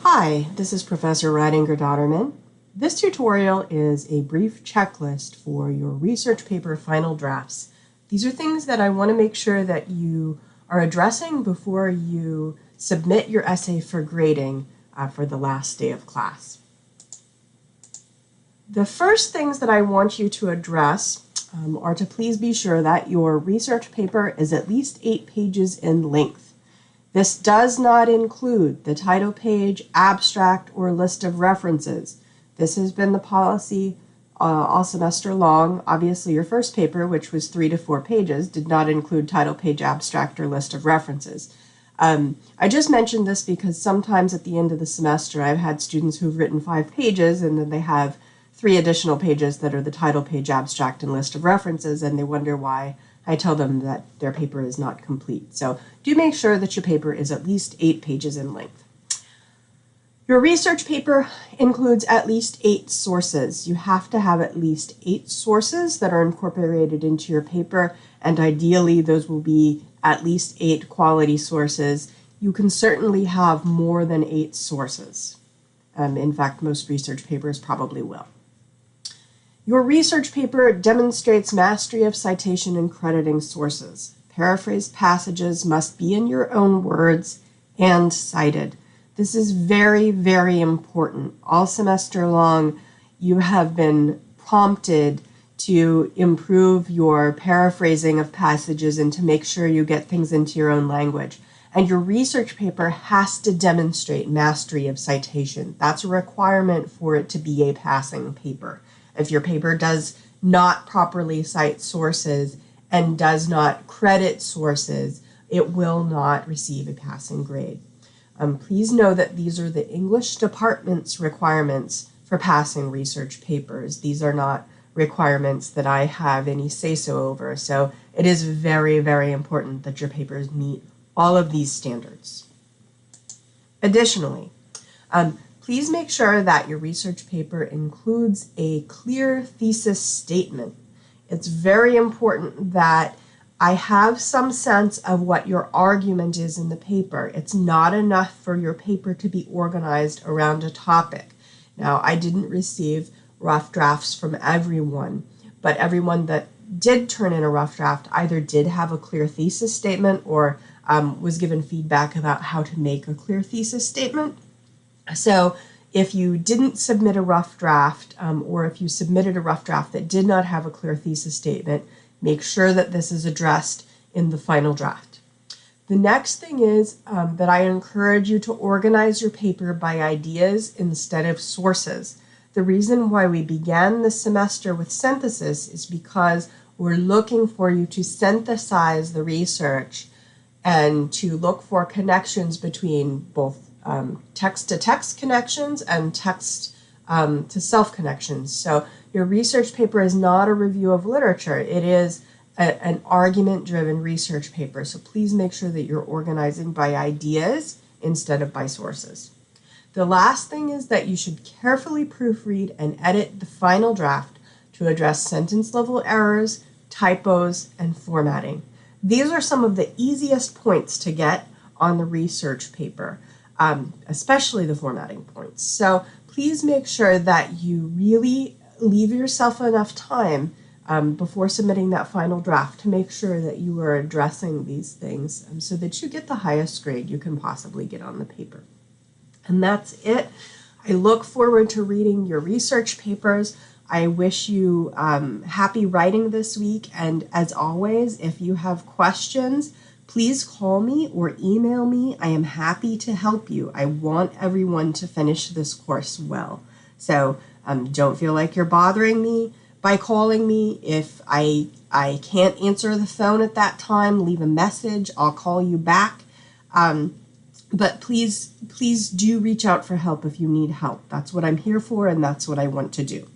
Hi, this is Professor Ridinger Dotterman. This tutorial is a brief checklist for your research paper final drafts. These are things that I want to make sure that you are addressing before you submit your essay for grading for the last day of class. The first things that I want you to address are to please be sure that your research paper is at least 8 pages in length. This does not include the title page, abstract, or list of references. This has been the policy all semester long. Obviously, your first paper, which was 3 to 4 pages, did not include title page, abstract, or list of references. I just mentioned this because sometimes at the end of the semester, I've had students who've written 5 pages and then they have 3 additional pages that are the title page, abstract, and list of references, and they wonder why I tell them that their paper is not complete. So do make sure that your paper is at least 8 pages in length. Your research paper includes at least 8 sources. You have to have at least 8 sources that are incorporated into your paper, and ideally those will be at least 8 quality sources. You can certainly have more than 8 sources. In fact, most research papers probably will. Your research paper demonstrates mastery of citation and crediting sources. Paraphrased passages must be in your own words and cited. This is very, very important. All semester long, you have been prompted to improve your paraphrasing of passages and to make sure you get things into your own language. And your research paper has to demonstrate mastery of citation. That's a requirement for it to be a passing paper. If your paper does not properly cite sources and does not credit sources, it will not receive a passing grade. Please know that these are the English department's requirements for passing research papers. These are not requirements that I have any say-so over. So it is very, very important that your papers meet all of these standards. Additionally, please make sure that your research paper includes a clear thesis statement. It's very important that I have some sense of what your argument is in the paper. It's not enough for your paper to be organized around a topic. Now, I didn't receive rough drafts from everyone, but everyone that did turn in a rough draft either did have a clear thesis statement or was given feedback about how to make a clear thesis statement. So if you didn't submit a rough draft, or if you submitted a rough draft that did not have a clear thesis statement, make sure that this is addressed in the final draft. The next thing is that I encourage you to organize your paper by ideas instead of sources. The reason why we began this semester with synthesis is because we're looking for you to synthesize the research and to look for connections between both text-to-text connections and text-to-self connections. So your research paper is not a review of literature. It is an argument-driven research paper. So please make sure that you're organizing by ideas instead of by sources. The last thing is that you should carefully proofread and edit the final draft to address sentence-level errors, typos, and formatting. These are some of the easiest points to get on the research paper. Especially the formatting points. So please make sure that you really leave yourself enough time before submitting that final draft to make sure that you are addressing these things so that you get the highest grade you can possibly get on the paper. And that's it. I look forward to reading your research papers. I wish you happy writing this week, and as always, if you have questions, please call me or email me. I am happy to help you. I want everyone to finish this course well. So don't feel like you're bothering me by calling me. If I can't answer the phone at that time, leave a message. I'll call you back. But please do reach out for help if you need help. That's what I'm here for, and that's what I want to do.